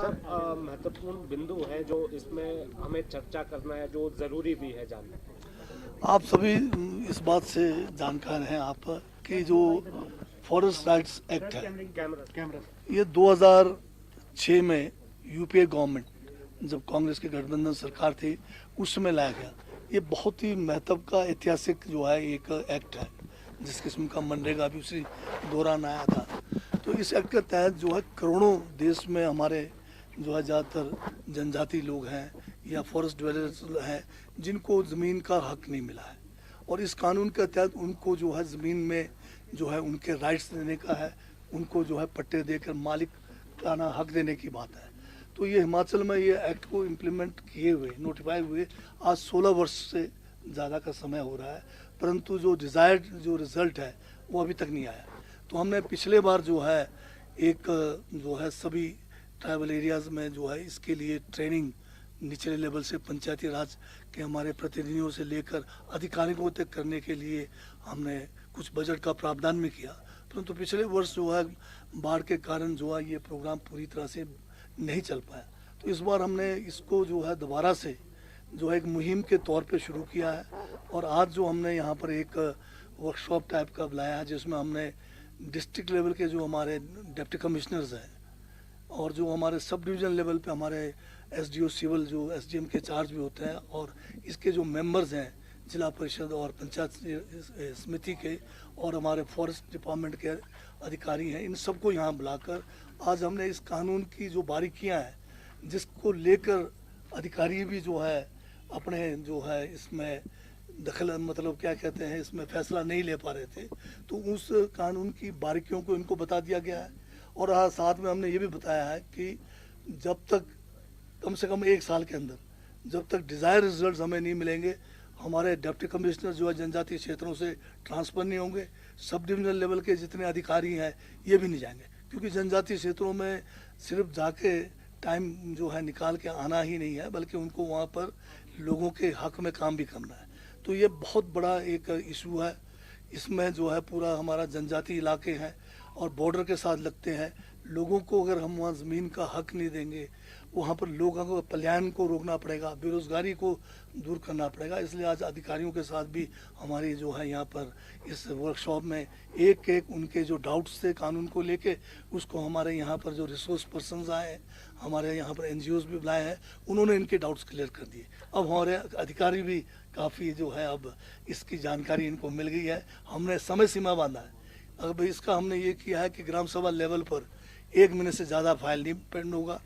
Sir महत्वपूर्ण बिंदु है जो इसमें हमें चर्चा करना है, जो ज़रूरी भी है जानना। आप सभी इस बात से जानकार हैं आप कि जो फॉरेस्ट राइट्स एक्ट है ये 2006 में यूपीए गवर्नमेंट जब कांग्रेस की गठबंधन सरकार थी उस समय लाया गया। ये बहुत ही महत्व का ऐतिहासिक जो है एक एक्ट है जिस किस्म का मनरेगा भी उसी दौरान आया था। तो इस एक्ट के तहत जो है करोड़ों देश में हमारे जो है ज़्यादातर जनजाति लोग हैं या फॉरेस्ट ड्वेलर्स हैं जिनको ज़मीन का हक नहीं मिला है और इस कानून के तहत उनको जो है ज़मीन में जो है उनके राइट्स देने का है, उनको जो है पट्टे देकर मालिक का ना हक देने की बात है। तो ये हिमाचल में ये एक्ट को इम्प्लीमेंट किए हुए नोटिफाई हुए आज 16 वर्ष से ज़्यादा का समय हो रहा है, परंतु जो डिज़ायर्ड जो रिज़ल्ट है वो अभी तक नहीं आया। तो हमने पिछले बार जो है एक जो है सभी ट्राइबल एरियाज़ में जो है इसके लिए ट्रेनिंग निचले लेवल से पंचायती राज के हमारे प्रतिनिधियों से लेकर अधिकारियों तक करने के लिए हमने कुछ बजट का प्रावधान भी किया, परंतु पिछले वर्ष जो है बाढ़ के कारण जो है ये प्रोग्राम पूरी तरह से नहीं चल पाया। तो इस बार हमने इसको जो है दोबारा से जो है एक मुहिम के तौर पे शुरू किया है और आज जो हमने यहाँ पर एक वर्कशॉप टाइप का बुलाया है जिसमें हमने डिस्ट्रिक्ट लेवल के जो हमारे डिप्टी कमिश्नर्स हैं और जो हमारे सब डिवीज़न लेवल पे हमारे एसडीओ सिविल जो एसडीएम के चार्ज भी होते हैं और इसके जो मेंबर्स हैं जिला परिषद और पंचायत समिति के और हमारे फॉरेस्ट डिपार्टमेंट के अधिकारी हैं, इन सबको यहाँ बुलाकर आज हमने इस कानून की जो बारीकियाँ हैं जिसको लेकर अधिकारी भी जो है अपने जो है इसमें दखल मतलब क्या कहते हैं इसमें फैसला नहीं ले पा रहे थे, तो उस कानून की बारीकियों को इनको बता दिया गया है। और साथ में हमने ये भी बताया है कि जब तक कम से कम 1 साल के अंदर जब तक डिज़ायर रिजल्ट हमें नहीं मिलेंगे हमारे डिप्टी कमिश्नर जो है जनजातीय क्षेत्रों से ट्रांसफ़र नहीं होंगे, सब डिविजनल लेवल के जितने अधिकारी हैं ये भी नहीं जाएंगे, क्योंकि जनजातीय क्षेत्रों में सिर्फ जाके टाइम जो है निकाल के आना ही नहीं है बल्कि उनको वहाँ पर लोगों के हक में काम भी करना है। तो ये बहुत बड़ा एक इशू है। इसमें जो है पूरा हमारा जनजातीय इलाके हैं और बॉर्डर के साथ लगते हैं, लोगों को अगर हम वहाँ ज़मीन का हक नहीं देंगे वहाँ पर लोगों को पलायन को रोकना पड़ेगा, बेरोज़गारी को दूर करना पड़ेगा। इसलिए आज अधिकारियों के साथ भी हमारी जो है यहाँ पर इस वर्कशॉप में एक एक उनके जो डाउट्स थे कानून को लेके उसको हमारे यहाँ पर जो रिसोर्स पर्सन्स आए हैं, हमारे यहाँ पर एनजीओज़ भी बुलाए हैं, उन्होंने इनके डाउट्स क्लियर कर दिए। अब हमारे अधिकारी भी काफ़ी जो है अब इसकी जानकारी इनको मिल गई है। हमने समय सीमा बांधा है। अब इसका हमने ये किया है कि ग्राम सभा लेवल पर 1 महीने से ज़्यादा फाइल नहीं पेंड होगा।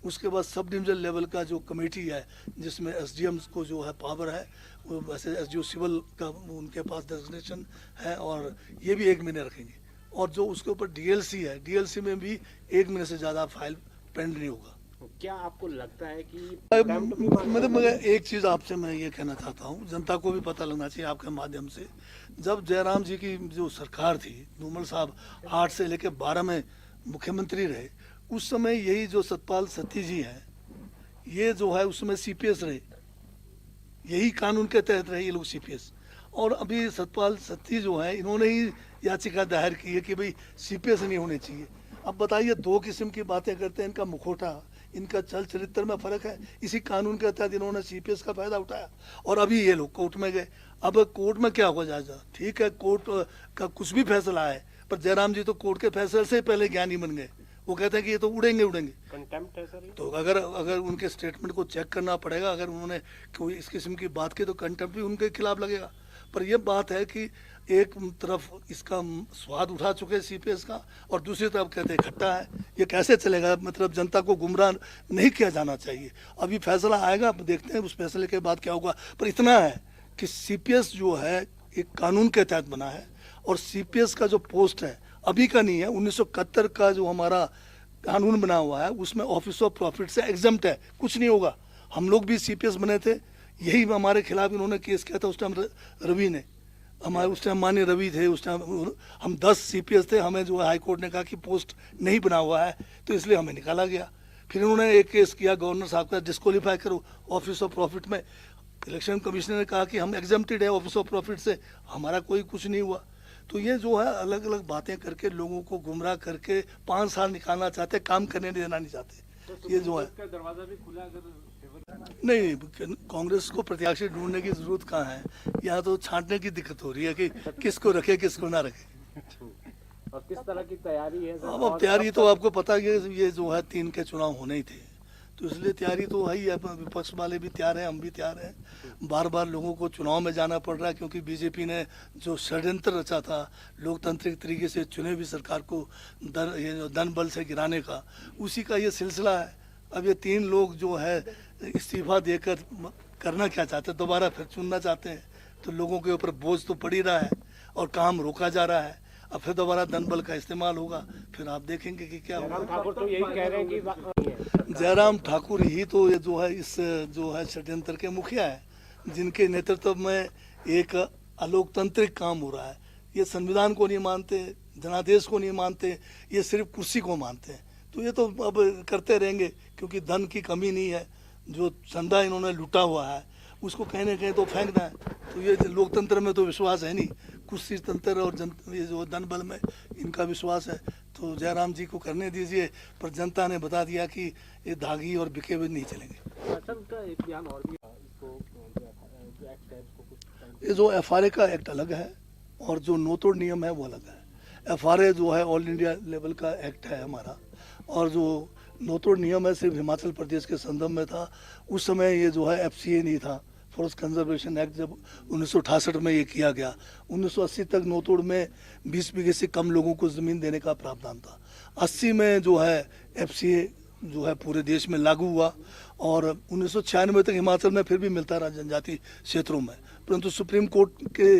उसके बाद सब डिवीजन लेवल का जो कमेटी है जिसमें एसडीएम्स को जो है पावर है, वो वैसे एसडीओ सिविल का उनके पास डेजिग्नेशन है और ये भी 1 महीने रखेंगे। और जो उसके ऊपर डीएलसी है, डीएलसी में भी 1 महीने से ज़्यादा फाइल पेंड नहीं होगा। क्या आपको लगता है कि मतलब मैं एक चीज़ आपसे मैं ये कहना चाहता हूँ, जनता को भी पता लगना चाहिए आपके माध्यम से, जब जयराम जी की जो सरकार थी, धूमल साहब 8 से लेकर 12 में मुख्यमंत्री रहे, उस समय यही जो सतपाल सत्ती जी हैं ये जो है उसमें सीपीएस रहे, यही कानून के तहत रहे ये लोग सीपीएस। और अभी सतपाल सत्ती जो है इन्होंने ही याचिका दायर की है कि भाई सीपीएस नहीं होने चाहिए। अब बताइए 2 किस्म की बातें करते हैं, इनका मुखौटा इनका चल चरित्र में फ़र्क है। इसी कानून के तहत इन्होंने सीपीएस का फ़ायदा उठाया और अभी ये लोग कोर्ट में गए। अब कोर्ट में क्या हो जाएगा, ठीक है कोर्ट का कुछ भी फैसला है, पर जयराम जी तो कोर्ट के फैसले से पहले ज्ञानी बन गए। वो कहते हैं कि ये तो उड़ेंगे कंटेम्प्ट है सर। तो अगर उनके स्टेटमेंट को चेक करना पड़ेगा, अगर उन्होंने कोई इस किस्म की बात की तो कंटेम्प्ट भी उनके खिलाफ लगेगा। पर यह बात है कि एक तरफ इसका स्वाद उठा चुके सीपीएस का और दूसरी तरफ कहते हैं खट्टा है, ये कैसे चलेगा। मतलब जनता को गुमराह नहीं किया जाना चाहिए। अभी फैसला आएगा, देखते हैं उस फैसले के बाद क्या होगा। पर इतना है कि सीपीएस जो है एक कानून के तहत बना है और सीपीएस का जो पोस्ट है अभी का नहीं है, 1971 का जो हमारा कानून बना हुआ है उसमें ऑफिस ऑफ प्रॉफिट से एग्जम्प्ट है, कुछ नहीं होगा। हम लोग भी सीपीएस बने थे, यही हमारे खिलाफ इन्होंने केस किया था उस टाइम रवि ने, हमारे उस टाइम माननीय रवि थे, उस टाइम हम 10 सीपीएस थे, हमें जो है हाई कोर्ट ने कहा कि पोस्ट नहीं बना हुआ है तो इसलिए हमें निकाला गया। फिर उन्होंने एक केस किया गवर्नर साहब का, डिस्क्वालीफाई करो ऑफिस ऑफ प्रॉफिट में। इलेक्शन कमिश्नर ने कहा कि हम एग्जम्प्टेड है ऑफिस ऑफ प्रॉफिट से, हमारा कोई कुछ नहीं हुआ। तो ये जो है अलग अलग बातें करके लोगों को गुमराह करके 5 साल निकालना चाहते, काम करने देना नहीं चाहते। ये जो है दरवाजा भी खुला अगर नहीं, कांग्रेस को प्रत्याशी ढूंढने की जरूरत कहाँ है। यहाँ तो छांटने की दिक्कत हो रही है कि किसको रखे किसको ना रखे। और किस तरह की तैयारी है सर? अब तैयारी तो आपको पता है कि ये जो है 3 के चुनाव होने ही थे, तो इसलिए तैयारी तो है ही है। विपक्ष वाले भी तैयार हैं, हम भी तैयार हैं। बार बार लोगों को चुनाव में जाना पड़ रहा है क्योंकि बीजेपी ने जो षड्यंत्र रचा था लोकतांत्रिक तरीके से चुने हुई सरकार को धन बल से गिराने का, उसी का ये सिलसिला है। अब ये 3 लोग जो है इस्तीफा देकर करना क्या चाहते हैं, दोबारा फिर चुनना चाहते हैं, तो लोगों के ऊपर बोझ तो पड़ ही रहा है और काम रोका जा रहा है। अब फिर दोबारा धन बल का इस्तेमाल होगा, फिर आप देखेंगे कि क्या होगा। ठाकुर तो यही कह रहे हैं कि जयराम ठाकुर ही तो ये जो है इस जो है षड्यंत्र के मुखिया है, जिनके नेतृत्व में एक अलोकतांत्रिक काम हो रहा है। ये संविधान को नहीं मानते, जनादेश को नहीं मानते, ये सिर्फ कुर्सी को मानते हैं। तो ये तो अब करते रहेंगे क्योंकि धन की कमी नहीं है। जो चंदा इन्होंने लूटा हुआ है उसको कहीं कहीं तो फेंकना है। तो ये लोकतंत्र में तो विश्वास है नहीं, कुर्सी तंत्र और ये जो धन बल में इनका विश्वास है। तो जयराम जी को करने दीजिए, पर जनता ने बता दिया कि ये धागी और बिके हुए नहीं चलेंगे। ये जो FRA का एक्ट अलग है और जो नो तोड़ नियम है वो अलग है। FRA जो है ऑल इंडिया लेवल का एक्ट है हमारा, और जो नो तोड़ नियम है सिर्फ हिमाचल प्रदेश के संदर्भ में था। उस समय ये जो है FCA नहीं था, फॉरेस्ट कंजर्वेशन एक्ट जब 1968 में ये किया गया। 1980 तक नो तोड़ में 20 बीघे से कम लोगों को ज़मीन देने का प्रावधान था। 80 में जो है FCA जो है पूरे देश में लागू हुआ और 1996 तक हिमाचल में फिर भी मिलता रहा जनजाति क्षेत्रों में, परंतु सुप्रीम कोर्ट के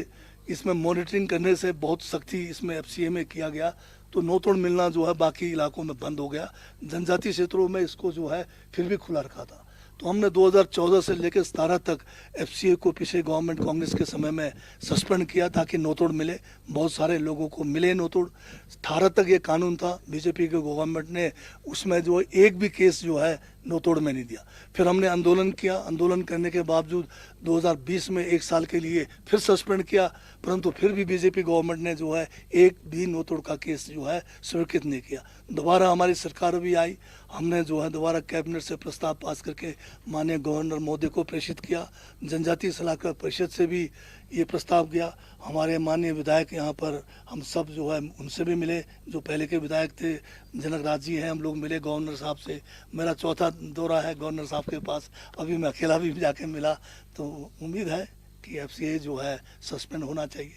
इसमें मॉनिटरिंग करने से बहुत सख्ती इसमें FCA में किया गया, तो नो तोड़ मिलना जो है बाकी इलाकों में बंद हो गया। जनजातीय क्षेत्रों में इसको जो है फिर भी खुला रखा था। तो हमने 2014 से लेकर 17 तक FCA को पिछले गवर्नमेंट कांग्रेस के समय में सस्पेंड किया ताकि नो तोड़ मिले। बहुत सारे लोगों को मिले नो तोड़। 18 तक ये कानून था, बीजेपी के गवर्नमेंट ने उसमें जो एक भी केस जो है नो तोड़ में नहीं दिया। फिर हमने आंदोलन किया, आंदोलन करने के बावजूद 2020 में 1 साल के लिए फिर सस्पेंड किया, परंतु फिर भी बीजेपी गवर्नमेंट ने जो है एक भी नो तोड़ का केस जो है स्वीकृत नहीं किया। दोबारा हमारी सरकार भी आई, हमने जो है दोबारा कैबिनेट से प्रस्ताव पास करके माननीय गवर्नर महोदय को प्रेषित किया। जनजातीय सलाहकार परिषद से भी ये प्रस्ताव गया। हमारे माननीय विधायक यहाँ पर हम सब जो है उनसे भी मिले, जो पहले के विधायक थे, जनक राज जी हैं, हम लोग मिले गवर्नर साहब से। मेरा चौथा दौरा है गवर्नर साहब के पास, अभी मैं अकेला भी जाके मिला। तो उम्मीद है कि FCA जो है सस्पेंड होना चाहिए।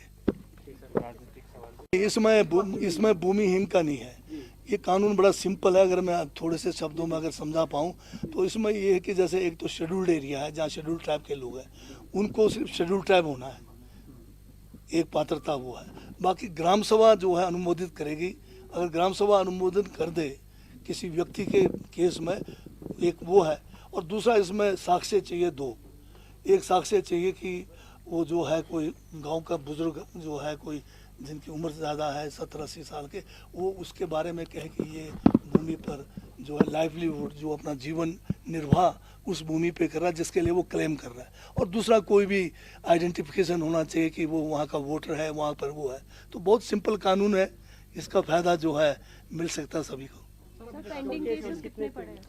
इसमें भूमिहीन का नहीं है, ये कानून बड़ा सिंपल है। अगर मैं थोड़े से शब्दों में अगर समझा पाऊँ तो इसमें ये है कि जैसे एक तो शेड्यूल्ड एरिया है जहाँ शेड्यूल्ड ट्राइब के लोग हैं, उनको सिर्फ शेड्यूल्ड ट्राइब होना है, एक पात्रता वो है। बाकी ग्राम सभा जो है अनुमोदित करेगी। अगर ग्राम सभा अनुमोदन कर दे किसी व्यक्ति के केस में, एक वो है, और दूसरा इसमें साक्ष्य चाहिए 2। एक साक्ष्य चाहिए कि वो जो है कोई गांव का बुजुर्ग जो है, कोई जिनकी उम्र ज़्यादा है 70-80 साल के, वो उसके बारे में कहे कि ये भूमि पर जो है लाइवलीहुड, जो अपना जीवन निर्वाह उस भूमि पे कर रहा है जिसके लिए वो क्लेम कर रहा है। और दूसरा कोई भी आइडेंटिफिकेशन होना चाहिए कि वो वहाँ का वोटर है, वहाँ पर वो है। तो बहुत सिंपल कानून है, इसका फ़ायदा जो है मिल सकता है सभी को। पेंडिंग केसेस कितने पड़े हैं?